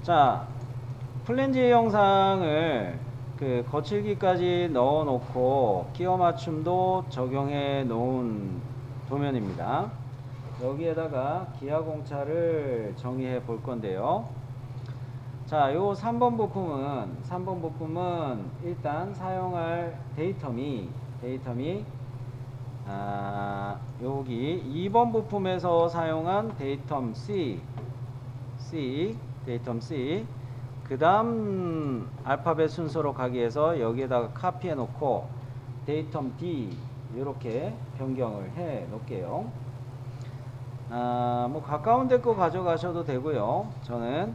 자, 플랜지 영상을 그 거칠기까지 넣어 놓고 끼워 맞춤도 적용해 놓은 도면입니다. 여기에다가 기하 공차를 정의해 볼 건데요. 자, 요 3번 부품은 일단 사용할 데이텀이 여기 2번 부품에서 사용한 데이텀 C, 그 다음 알파벳 순서로 가기 위해서 여기에다가 카피해 놓고 데이텀 D 이렇게 변경을 해 놓을게요. 뭐 가까운 데 거 가져가셔도 되고요. 저는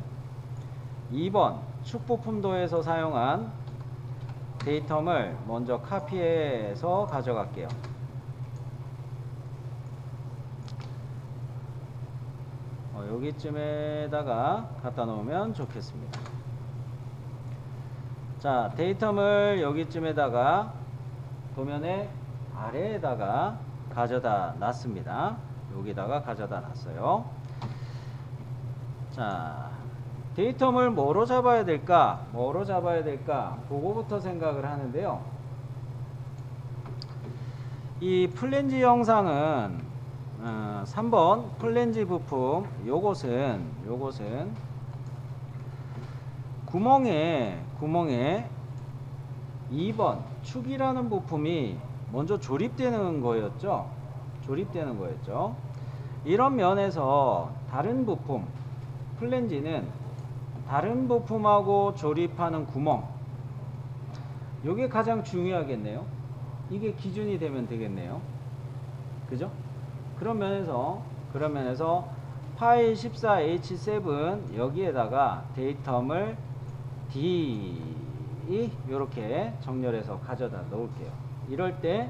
2번 축부품도에서 사용한 데이텀을 먼저 카피해서 가져갈게요. 여기쯤에다가 갖다 놓으면 좋겠습니다. 자, 데이텀을 여기쯤에다가 도면의 아래에다가 가져다 놨습니다. 여기다가 가져다 놨어요. 자, 데이텀을 뭐로 잡아야 될까? 그거부터 생각을 하는데요. 이 플랜지 영상은 3번 플랜지 부품 요것은 구멍에 2번 축이라는 부품이 먼저 조립되는 거였죠. 이런 면에서 다른 부품 플랜지는 다른 부품하고 조립하는 구멍, 요게 가장 중요하겠네요. 이게 기준이 되면 되겠네요. 그죠? 그런 면에서 파일 14H7 여기에다가 데이텀을 D 이렇게 정렬해서 가져다 놓을게요. 이럴 때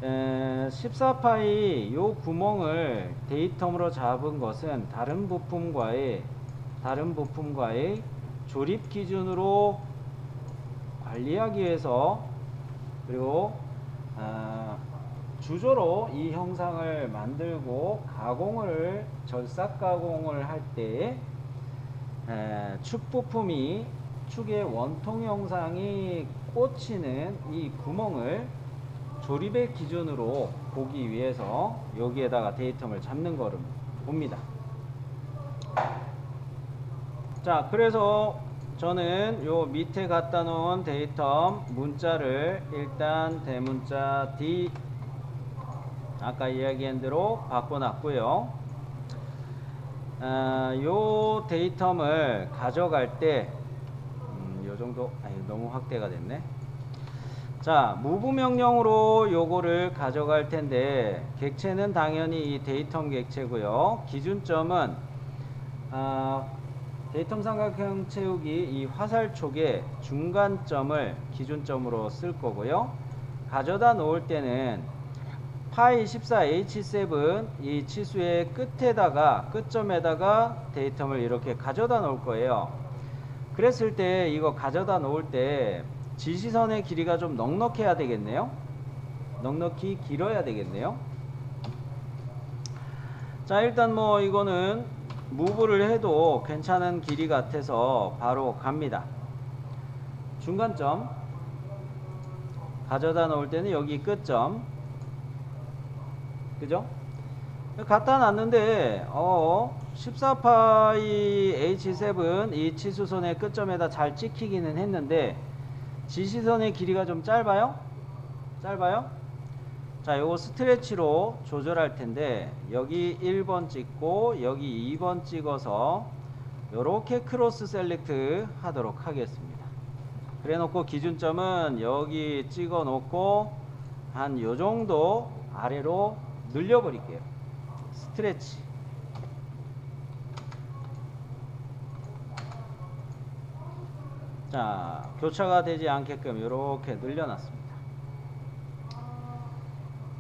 14파이 요 구멍을 데이텀으로 잡은 것은 다른 부품과의 조립 기준으로 관리하기 위해서, 그리고 주조로 이 형상을 만들고 절삭 가공을 할 때 축 부품이 축의 원통 형상이 꽂히는 이 구멍을 조립의 기준으로 보기 위해서 여기에다가 데이텀을 잡는 거를 봅니다. 자, 그래서 저는 요 밑에 갖다 놓은 데이텀 문자를 일단 대문자 D 아까 이야기한 대로 바꿔놨고요. 요 데이텀을 가져갈 때 요 정도 너무 확대가 됐네. 자, move 명령으로 요거를 가져갈 텐데 객체는 당연히 이 데이텀 객체고요. 기준점은 데이텀 삼각형 채우기 이 화살촉의 중간점을 기준점으로 쓸 거고요. 가져다 놓을 때는 파이 14H7 이 치수의 끝점에다가 데이텀을 이렇게 가져다 놓을 거예요. 그랬을 때 이거 가져다 놓을 때 지시선의 길이가 좀 넉넉해야 되겠네요. 넉넉히 길어야 되겠네요. 자, 일단 뭐 이거는 무브를 해도 괜찮은 길이 같아서 바로 갑니다. 중간점 가져다 놓을 때는 여기 끝점, 그죠? 갖다 놨는데 14파이 H7 이 치수선의 끝점에다 잘 찍히기는 했는데 지시선의 길이가 좀 짧아요? 자, 요거 스트레치로 조절할 텐데 여기 1번 찍고 여기 2번 찍어서 요렇게 크로스 셀렉트 하도록 하겠습니다. 그래 놓고 기준점은 여기 찍어 놓고 한 요정도 아래로 늘려 버릴게요. 스트레치. 자, 교차가 되지 않게끔 이렇게 늘려놨습니다.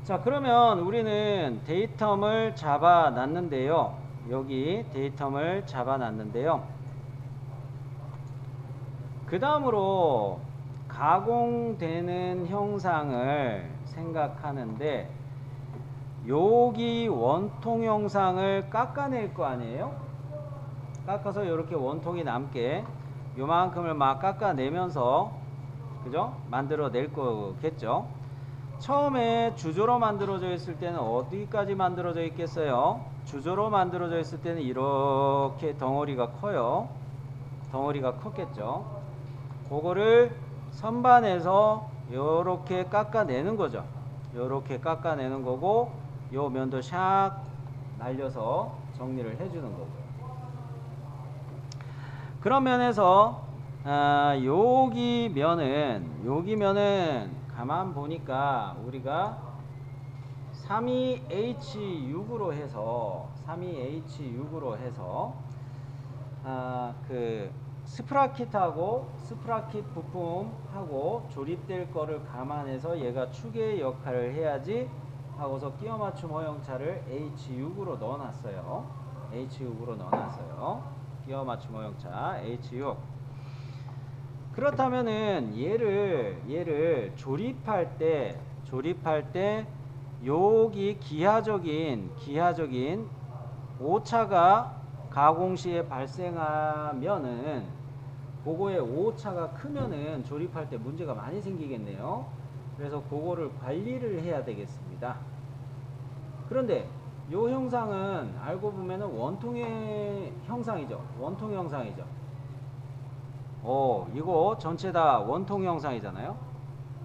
자, 그러면 우리는 데이텀을 잡아놨는데요. 여기 데이텀을 잡아놨는데요. 그 다음으로 가공되는 형상을 생각하는데 여기 원통 형상을 깎아낼 거 아니에요? 깎아서 이렇게 원통이 남게 요만큼을 막 깎아내면서 그죠? 만들어낼 거겠죠. 처음에 주조로 만들어져 있을 때는 어디까지 만들어져 있겠어요? 주조로 만들어져 있을 때는 이렇게 덩어리가 커요. 덩어리가 컸겠죠. 그거를 선반에서 요렇게 깎아내는 거죠. 요렇게 깎아내는 거고, 요 면도 샥 날려서 정리를 해주는 거고요. 그런 면에서 여기 면은 가만 보니까 우리가 32H6으로 해서 그 스프라킷하고 스프라킷 부품하고 조립될 거를 감안해서 얘가 축의 역할을 해야지 하고서 끼워 맞춤 허용차를 H6으로 넣어놨어요. 끼워 맞춤 허용차 H6. 그렇다면은 얘를 조립할 때 여기 기하적인 오차가 가공 시에 발생하면은 그거의 오차가 크면은 조립할 때 문제가 많이 생기겠네요. 그래서 그거를 관리를 해야 되겠습니다. 그런데 이 형상은 알고 보면은 원통의 형상이죠. 이거 전체 다 원통 형상이잖아요.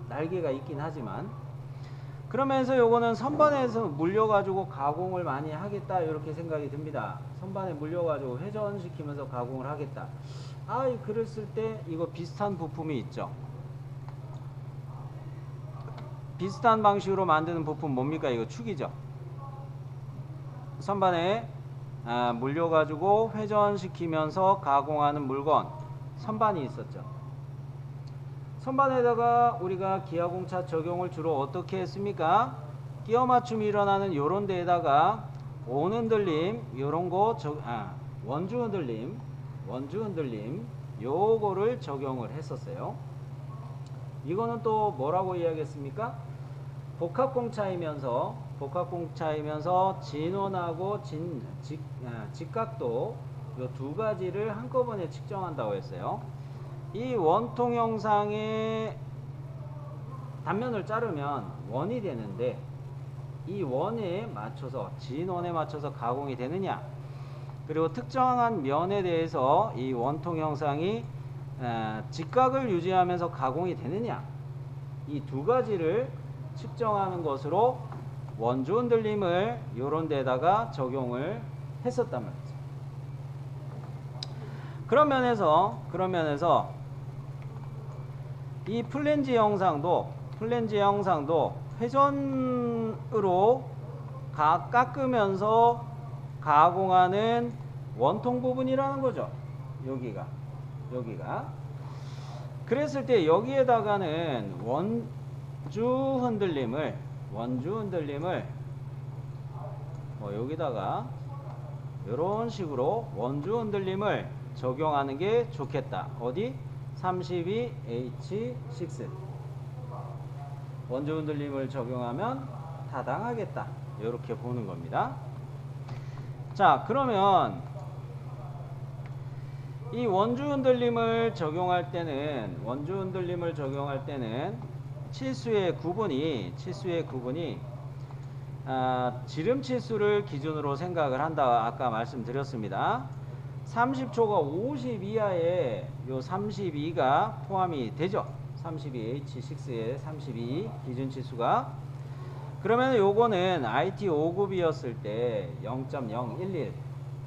날개가 있긴 하지만. 그러면서 요거는 선반에서 물려가지고 가공을 많이 하겠다 이렇게 생각이 듭니다. 선반에 물려가지고 회전시키면서 가공을 하겠다. 그랬을 때 이거 비슷한 부품이 있죠. 비슷한 방식으로 만드는 부품 뭡니까? 이거 축이죠. 선반에 물려가지고 회전시키면서 가공하는 물건 선반이 있었죠. 선반에다가 우리가 기하공차 적용을 주로 어떻게 했습니까? 끼워 맞춤이 일어나는 요런 데에다가 온 흔들림 요런 거 원주 흔들림 요거를 적용을 했었어요. 이거는 또 뭐라고 이야기했습니까? 복합공차이면서 진원하고 직각도 요 두 가지를 한꺼번에 측정한다고 했어요. 이 원통 형상의 단면을 자르면 원이 되는데 이 원에 맞춰서 진원에 맞춰서 가공이 되느냐, 그리고 특정한 면에 대해서 이 원통 형상이 직각을 유지하면서 가공이 되느냐, 이 두 가지를 측정하는 것으로 원주 흔들림을 요런 데다가 적용을 했었단 말이죠. 그런 면에서 이 플랜지 형상도 회전으로 깎으면서 가공하는 원통 부분이라는 거죠. 여기가. 그랬을 때 여기에다가는 원주 흔들림을 여기다가 이런 식으로 원주 흔들림을 적용하는 게 좋겠다. 어디? 32H6 원주 흔들림을 적용하면 타당하겠다. 이렇게 보는 겁니다. 자, 그러면 이 원주 흔들림을 적용할 때는 치수의 구분이 지름 치수를 기준으로 생각을 한다. 아까 말씀드렸습니다. 30초가 50 이하에 요 32가 포함이 되죠. 32H6의 32 기준 치수가. 그러면 요거는 IT 5급이었을 때 0.011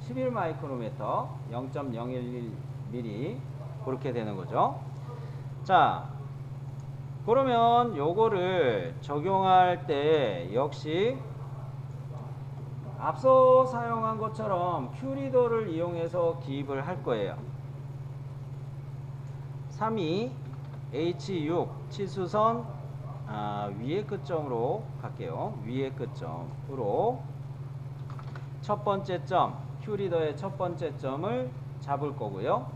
11 마이크로미터 0.011mm 그렇게 되는 거죠. 자, 그러면 요거를 적용할 때 역시 앞서 사용한 것처럼 큐리더를 이용해서 기입을 할 거예요. 32H6 치수선 위의 끝점으로 갈게요. 위의 끝점으로 첫 번째 점, 큐리더의 첫 번째 점을 잡을 거고요.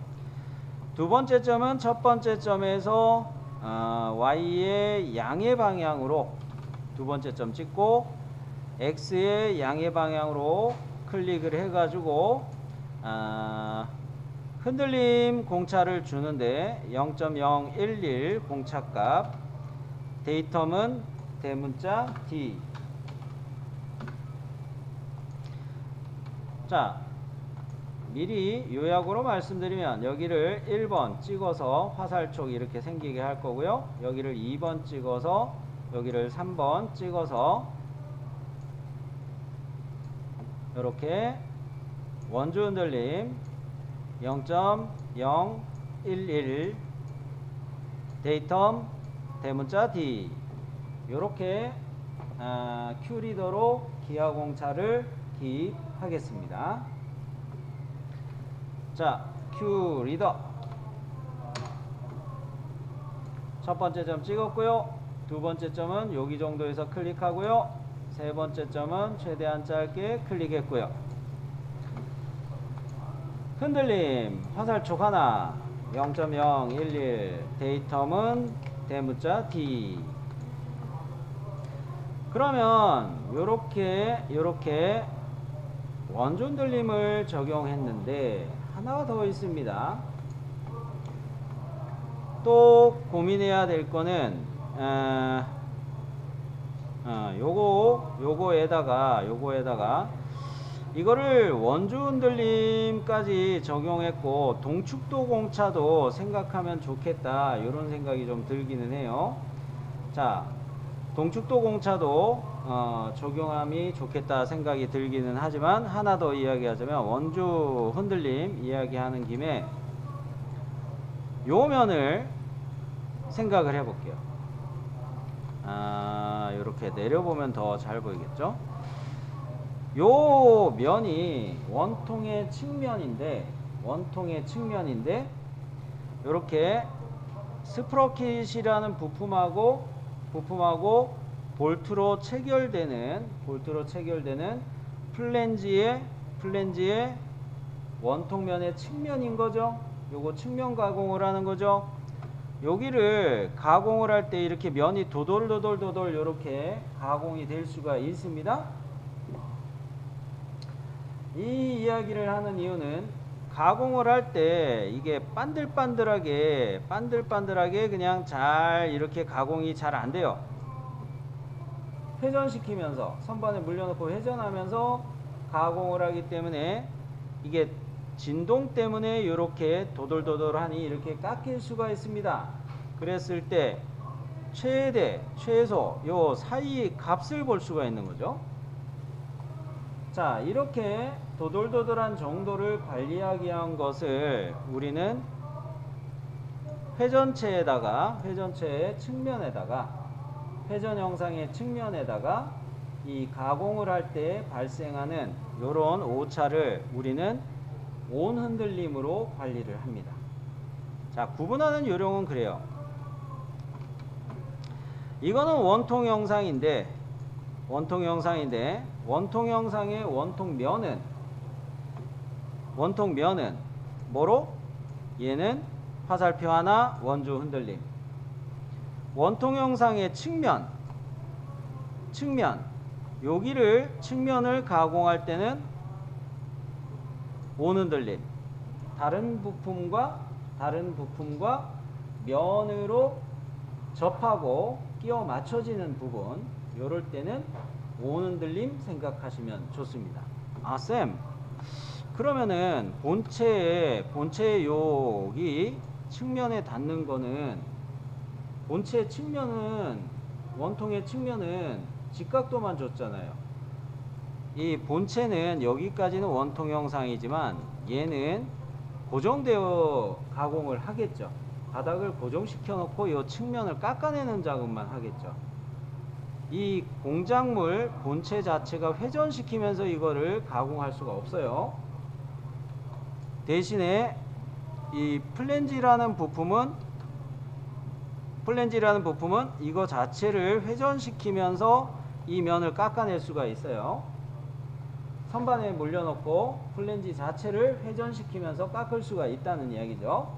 두 번째 점은 첫 번째 점에서 Y의 양의 방향으로 두 번째 점 찍고 X의 양의 방향으로 클릭을 해가지고 흔들림 공차를 주는데 0.011 공차값, 데이텀은 대문자 D. 자, 미리 요약으로 말씀드리면 여기를 1번 찍어서 화살촉 이렇게 생기게 할 거고요. 여기를 2번 찍어서 여기를 3번 찍어서 이렇게 원주 흔들림 0.011 데이텀 대문자 D 이렇게 Q리더로 기하공차를 기입하겠습니다. 자, Q리더 첫 번째 점 찍었고요. 두 번째 점은 여기 정도에서 클릭하고요. 세 번째 점은 최대한 짧게 클릭했고요. 흔들림 화살촉 하나 0.011 데이텀은 대문자 D. 그러면 요렇게 원주 흔들림을 적용했는데 하나가 더 있습니다. 또 고민해야 될 거는 요거에다가 이거를 원주 흔들림까지 적용했고 동축도 공차도 생각하면 좋겠다 이런 생각이 좀 들기는 해요. 자, 동축도 공차도 적용함이 좋겠다 생각이 들기는 하지만 하나 더 이야기하자면 원주 흔들림 이야기하는 김에 요 면을 생각을 해 볼게요. 이렇게 내려보면 더 잘 보이겠죠? 요 면이 원통의 측면인데 이렇게 스프로킷이라는 부품하고 볼트로 체결되는 플랜지의 원통면의 측면인 거죠. 요거 측면 가공을 하는 거죠. 여기를 가공을 할 때 이렇게 면이 도돌도돌 이렇게 가공이 될 수가 있습니다. 이 이야기를 하는 이유는 가공을 할 때 이게 반들반들하게 그냥 잘 이렇게 가공이 잘 안 돼요. 회전시키면서 선반에 물려놓고 회전하면서 가공을 하기 때문에 이게 진동 때문에 이렇게 도돌도돌하니 이렇게 깎일 수가 있습니다. 그랬을 때 최대, 최소 요 사이 값을 볼 수가 있는 거죠. 자, 이렇게 도돌도돌한 정도를 관리하기 위한 것을 우리는 회전체의 측면에다가 회전 형상의 측면에다가 이 가공을 할 때 발생하는 이런 오차를 우리는 온 흔들림으로 관리를 합니다. 자, 구분하는 요령은 그래요. 이거는 원통 형상인데 원통 형상의 원통면은 뭐로? 얘는 화살표 하나 원주 흔들림. 원통 형상의 측면 여기를 측면을 가공할 때는 온 흔들림. 다른 부품과 면으로 접하고 끼워 맞춰지는 부분, 요럴 때는 온 흔들림 생각하시면 좋습니다. 쌤, 그러면은 본체의 여기 측면에 닿는 거는 본체의 측면은 원통의 측면은 직각도만 줬잖아요. 이 본체는 여기까지는 원통 형상이지만 얘는 고정되어 가공을 하겠죠. 바닥을 고정시켜 놓고 이 측면을 깎아내는 작업만 하겠죠. 이 공작물 본체 자체가 회전시키면서 이거를 가공할 수가 없어요. 대신에 이 플랜지라는 부품은 이거 자체를 회전시키면서 이 면을 깎아낼 수가 있어요. 선반에 물려놓고 플랜지 자체를 회전시키면서 깎을 수가 있다는 이야기죠.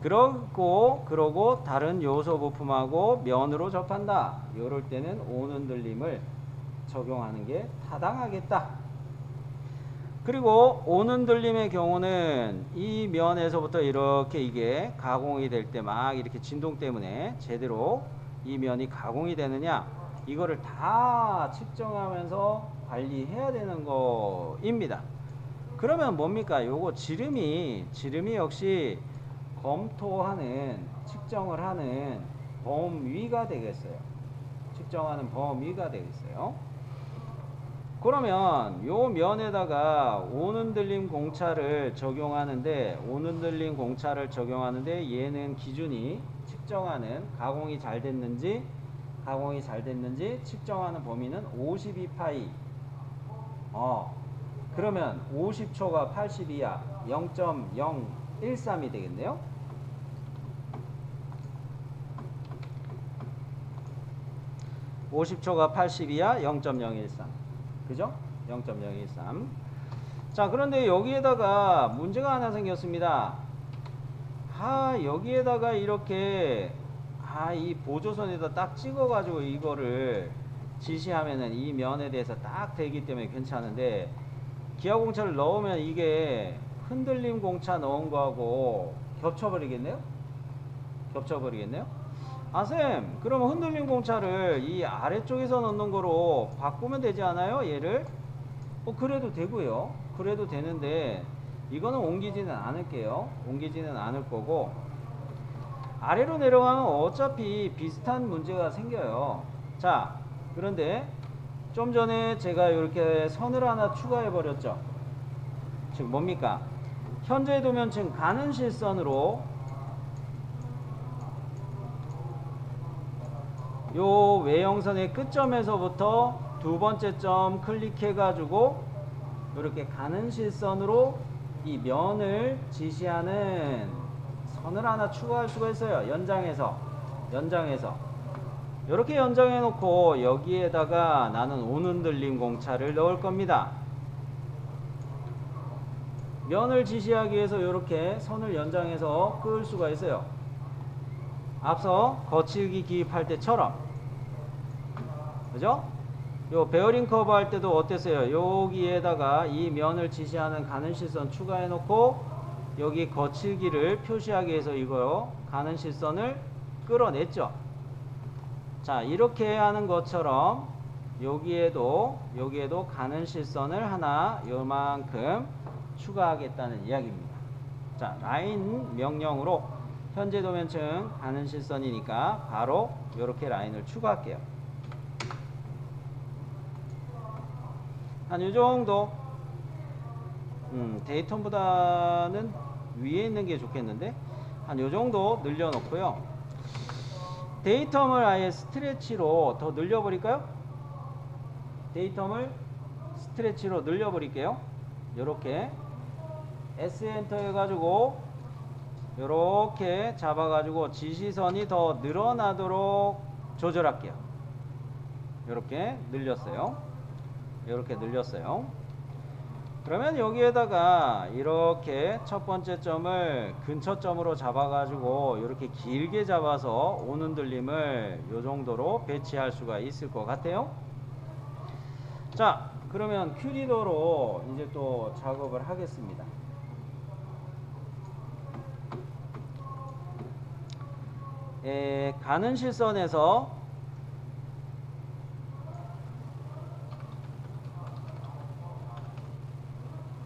그러고 다른 요소 부품하고 면으로 접한다. 이럴 때는 온 흔들림을 적용하는 게 타당하겠다. 그리고 오는 들림의 경우는 이 면에서부터 이렇게 이게 가공이 될 때 막 이렇게 진동 때문에 제대로 이 면이 가공이 되느냐, 이거를 다 측정하면서 관리해야 되는 거입니다. 그러면 뭡니까? 요거 지름이 역시 검토하는, 측정을 하는 범위가 되겠어요. 측정하는 범위가 되겠어요. 그러면 요 면에다가 오는 들림 공차를 적용하는데, 얘는 기준이 측정하는, 가공이 잘 됐는지 측정하는 범위는 52파이. 그러면 50초가 82야. 0.013이 되겠네요. (50초가) 82야. 0.013. 그죠? 0.013. 자, 그런데 여기에다가 문제가 하나 생겼습니다. 여기에다가 이렇게 이 보조선에다 딱 찍어가지고 이거를 지시하면은 이 면에 대해서 딱 되기 때문에 괜찮은데, 기하공차를 넣으면 이게 흔들림 공차 넣은 거하고 겹쳐버리겠네요? 쌤, 그러면 흔들림 공차를 이 아래쪽에서 넣는 거로 바꾸면 되지 않아요? 얘를? 그래도 되고요. 그래도 되는데, 이거는 옮기지는 않을게요. 옮기지는 않을 거고, 아래로 내려가면 어차피 비슷한 문제가 생겨요. 자, 그런데 좀 전에 제가 이렇게 선을 하나 추가해 버렸죠. 즉 뭡니까? 현재 도면층 가는 실선으로 요 외형선의 끝점에서부터 두 번째 점 클릭해 가지고 이렇게 가는 실선으로 이 면을 지시하는 선을 하나 추가할 수가 있어요. 연장해서 이렇게 연장해 놓고 여기에다가 나는 오는 들림 공차를 넣을 겁니다. 면을 지시하기 위해서 이렇게 선을 연장해서 끌 수가 있어요. 앞서 거칠기 기입할 때처럼. 그죠? 요 베어링 커브 할 때도 어땠어요? 여기에다가 이 면을 지시하는 가는 실선 추가해 놓고 여기 거칠기를 표시하기 위해서 이거요, 가는 실선을 끌어냈죠. 자, 이렇게 하는 것처럼 여기에도 가는 실선을 하나 요만큼 추가하겠다는 이야기입니다. 자, 라인 명령으로 현재 도면층 가는 실선이니까 바로 이렇게 라인을 추가할게요. 한 요 정도. 데이텀보다는 위에 있는 게 좋겠는데, 한 요 정도 늘려놓고요. 데이텀을 아예 스트레치로 더 늘려버릴까요? 데이텀을 스트레치로 늘려버릴게요. 요렇게 S 엔터 해가지고 요렇게 잡아가지고 지시선이 더 늘어나도록 조절할게요. 요렇게 늘렸어요. 그러면 여기에다가 이렇게 첫 번째 점을 근처점으로 잡아가지고 이렇게 길게 잡아서 오는 들림을 요 정도로 배치할 수가 있을 것 같아요. 자, 그러면 큐리더로 이제 또 작업을 하겠습니다. 가는 실선에서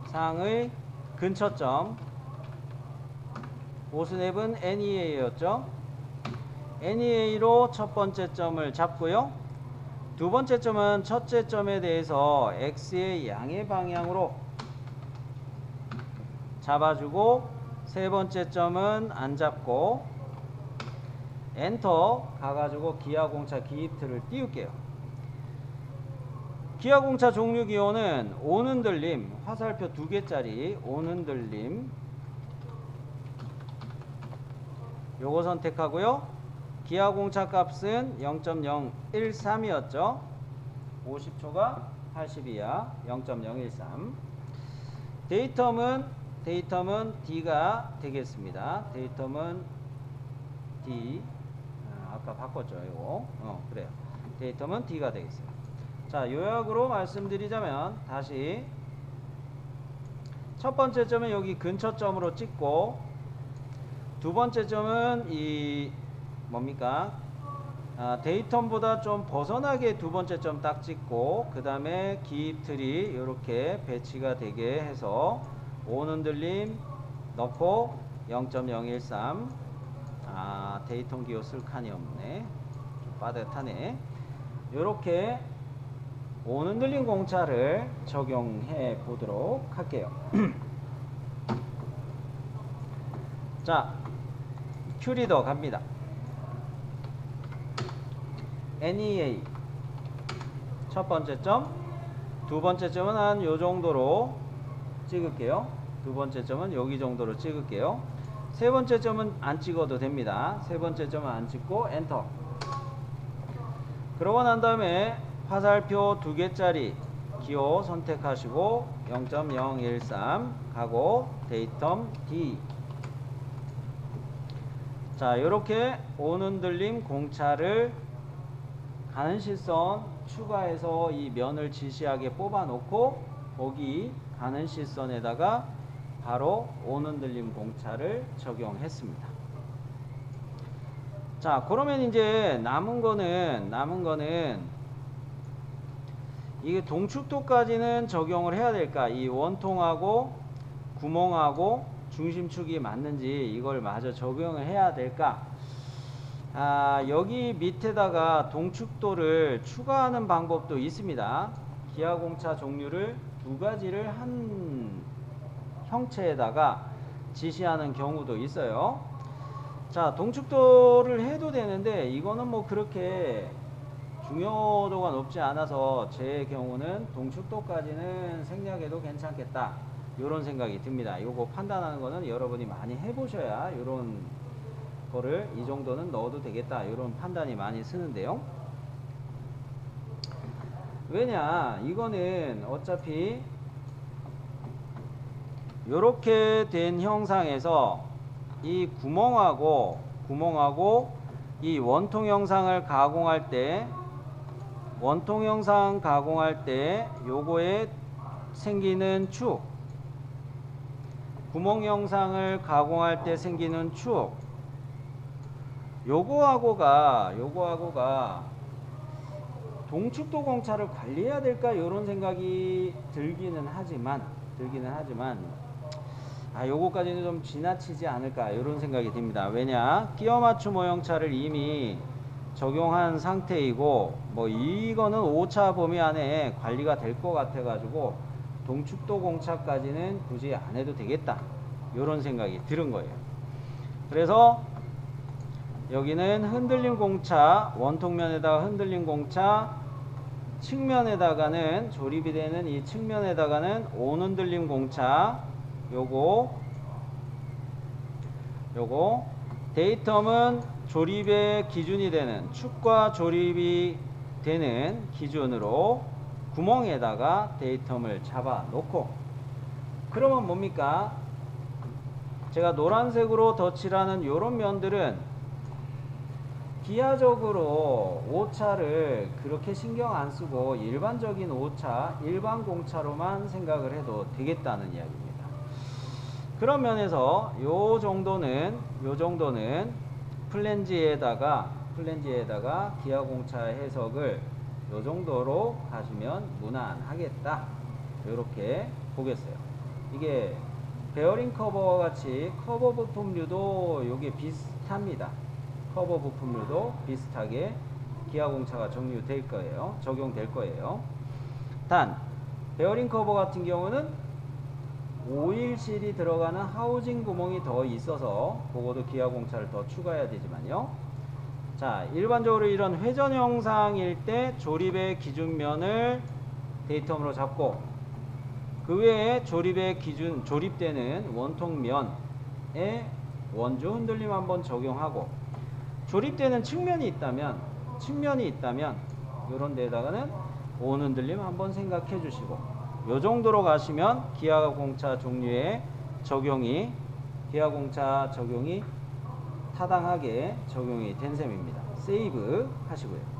상의 근처점, 오스냅은 NEA였죠. NEA로 첫 번째 점을 잡고요. 두 번째 점은 첫째 점에 대해서 X의 양의 방향으로 잡아주고, 세 번째 점은 안 잡고 엔터 가가지고 기하공차 기입틀을 띄울게요. 기하공차 종류 기호는 오는 들림, 화살표 2개짜리 오는 들림, 요거 선택하고요. 기하공차 값은 0.013이었죠. 50초가 82야. 0.013. 데이텀은 D가 되겠습니다. 데이텀은 D. 아까 바꿨죠, 이거. 그래요. 데이텀은 D가 되겠어요. 자, 요약으로 말씀드리자면 다시 첫 번째 점은 여기 근처 점으로 찍고, 두 번째 점은 이 뭡니까? 데이텀보다 좀 벗어나게 두 번째 점 딱 찍고, 그 다음에 기입틀이 이렇게 배치가 되게 해서 온 흔들림 넣고 0.013. 데이텀 기호 쓸 칸이 없네. 좀 빠듯하네. 이렇게 온 흔들림 공차를 적용해 보도록 할게요. 자, 큐리더 갑니다. NEA 첫 번째 점, 두 번째 점은 한 요 정도로 찍을게요. 두 번째 점은 여기 정도로 찍을게요. 세 번째 점은 안 찍어도 됩니다. 세 번째 점은 안 찍고 엔터. 그러고 난 다음에 화살표 2개짜리 기호 선택하시고 0.013 가고 데이텀 D. 자, 이렇게 온 흔들림 공차를 가는 실선 추가해서 이 면을 지시하게 뽑아 놓고, 거기 가는 실선에다가 바로 온 흔들림 공차를 적용했습니다. 자, 그러면 이제 남은 거는 이게 동축도까지는 적용을 해야 될까? 이 원통하고 구멍하고 중심축이 맞는지 이걸 마저 적용을 해야 될까? 여기 밑에다가 동축도를 추가하는 방법도 있습니다. 기아공차 종류를 두 가지를 한 형체에다가 지시하는 경우도 있어요. 자, 동축도를 해도 되는데 이거는 뭐 그렇게 중요도가 높지 않아서 제 경우는 동축도까지는 생략해도 괜찮겠다, 이런 생각이 듭니다. 요거 판단하는 거는 여러분이 많이 해보셔야 이런 거를 이 정도는 넣어도 되겠다, 이런 판단이 많이 쓰는데요. 왜냐, 이거는 어차피 이렇게 된 형상에서 이 구멍하고 이 원통 형상을 가공할 때, 원통 형상 가공할 때 요거에 생기는 축, 구멍 형상을 가공할 때 생기는 축, 요거하고가 동축도 공차를 관리해야 될까, 이런 생각이 들기는 하지만 요거까지는 좀 지나치지 않을까, 이런 생각이 듭니다. 왜냐, 끼워 맞춤 모형차를 이미 적용한 상태이고, 뭐 이거는 5차 범위 안에 관리가 될 것 같아 가지고 동축도 공차까지는 굳이 안 해도 되겠다, 이런 생각이 들은 거예요. 그래서 여기는 흔들림 공차, 원통면에다가 흔들림 공차, 측면에다가는 조립이 되는 이 측면에다가는 온 흔들림 공차, 요거 데이텀은 조립의 기준이 되는, 축과 조립이 되는 기준으로 구멍에다가 데이텀을 잡아 놓고, 그러면 뭡니까? 제가 노란색으로 덧칠하는 요런 면들은 기하적으로 오차를 그렇게 신경 안 쓰고 일반적인 오차, 일반 공차로만 생각을 해도 되겠다는 이야기입니다. 그런 면에서 요 정도는 플랜지에다가 기하공차 해석을 요 정도로 가시면 무난하겠다, 이렇게 보겠어요. 이게 베어링 커버와 같이 커버 부품류도 요게 비슷합니다. 커버 부품류도 비슷하게 기아공차가 적용될 거예요. 단 베어링 커버 같은 경우는 오일실이 들어가는 하우징 구멍이 더 있어서 그것도 기아공차를 더 추가해야 되지만요. 자, 일반적으로 이런 회전 형상일 때 조립의 기준면을 데이텀으로 잡고, 그 외에 조립되는 원통면에 원주 흔들림 한번 적용하고, 조립되는 측면이 있다면 이런 데다가는 온 흔들림 한번 생각해 주시고, 요 정도로 가시면 기아공차 종류의 기아공차 적용이 타당하게 적용이 된 셈입니다. 세이브 하시고요.